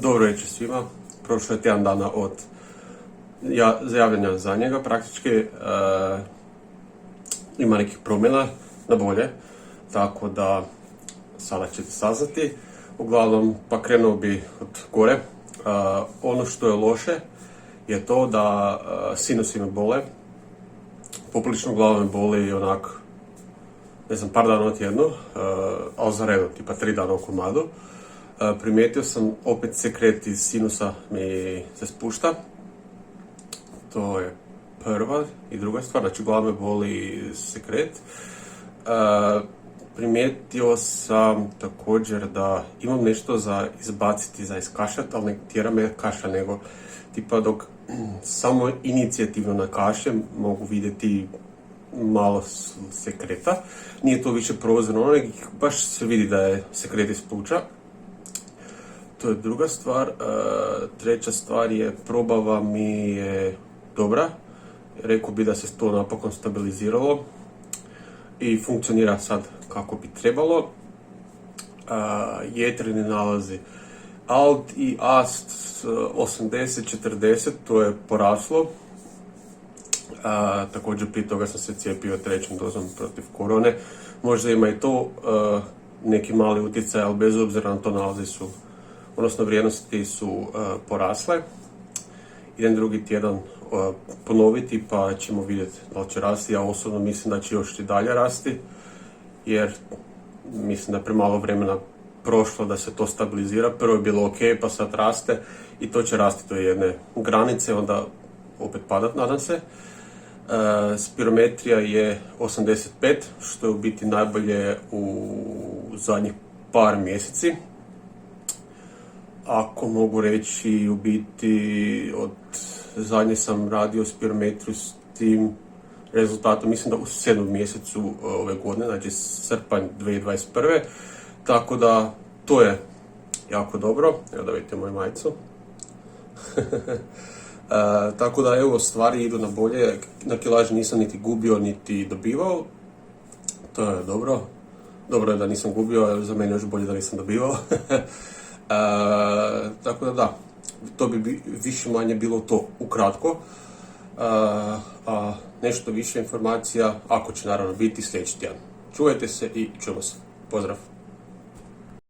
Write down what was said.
Dobro večer svima. Prošlo je tjedan dana od javljanja za njega. Praktički ima nekih promjena na bolje, tako da sada ćete saznati. Uglavnom, pa krenuo bi od gore. Ono što je loše je to da sinusi me bole, poprilično glava me boli onak, ne znam, par dana u tjednu, ali za redom, tipa 3 dana u komadu. Primijetio sam opet sekret iz sinusa mi se spušta. To je prva i druga stvar, znači glava me boli sekret. Primijetio sam također da imam nešto za izbaciti, za iskašljati, ali ne tjera me kašlja, nego tipa dok samo inicijativno nakašljem mogu vidjeti malo sekreta. Nije to više prozirno, nego baš se vidi da je sekret iz pluća. To je druga stvar. Treća stvar je, probava mi je dobra. Rekao bi da se to napokon stabiliziralo i funkcionira sad kako bi trebalo. Jetreni nalazi Alt i Ast 80-40, to je poraslo. Također prije toga sam se cijepio 3. dozom protiv korone. Možda ima i to neki mali utjecaj, ali bez obzira na to nalazi su, odnosno vrijednosti su porasle. Idem drugi tjedan ponoviti pa ćemo vidjeti da li će rasti. Ja osobno mislim da će još i dalje rasti, jer mislim da je premalo vremena prošlo da se to stabilizira. Prvo je bilo ok, pa sad raste i to će rasti do jedne granice, onda opet padat, nadam se. Spirometrija je 85, što je u biti najbolje u zadnjih par mjeseci. Ako mogu reći, u biti od zadnje sam radio spirometriju s tim rezultatom, mislim da u 7. mjesecu ove godine, znači srpanj 2021. Tako da to je jako dobro. Evo da vidite moju majicu. Tako da evo, stvari idu na bolje. Na kilaži nisam niti gubio niti dobivao. To je dobro. Dobro je da nisam gubio, za mene još bolje da nisam dobivao. Tako da, to bi više manje bilo to ukratko. A nešto više informacija, ako će naravno biti, sljedeći tjedan. Čuvajte se i čujemo se. Pozdrav!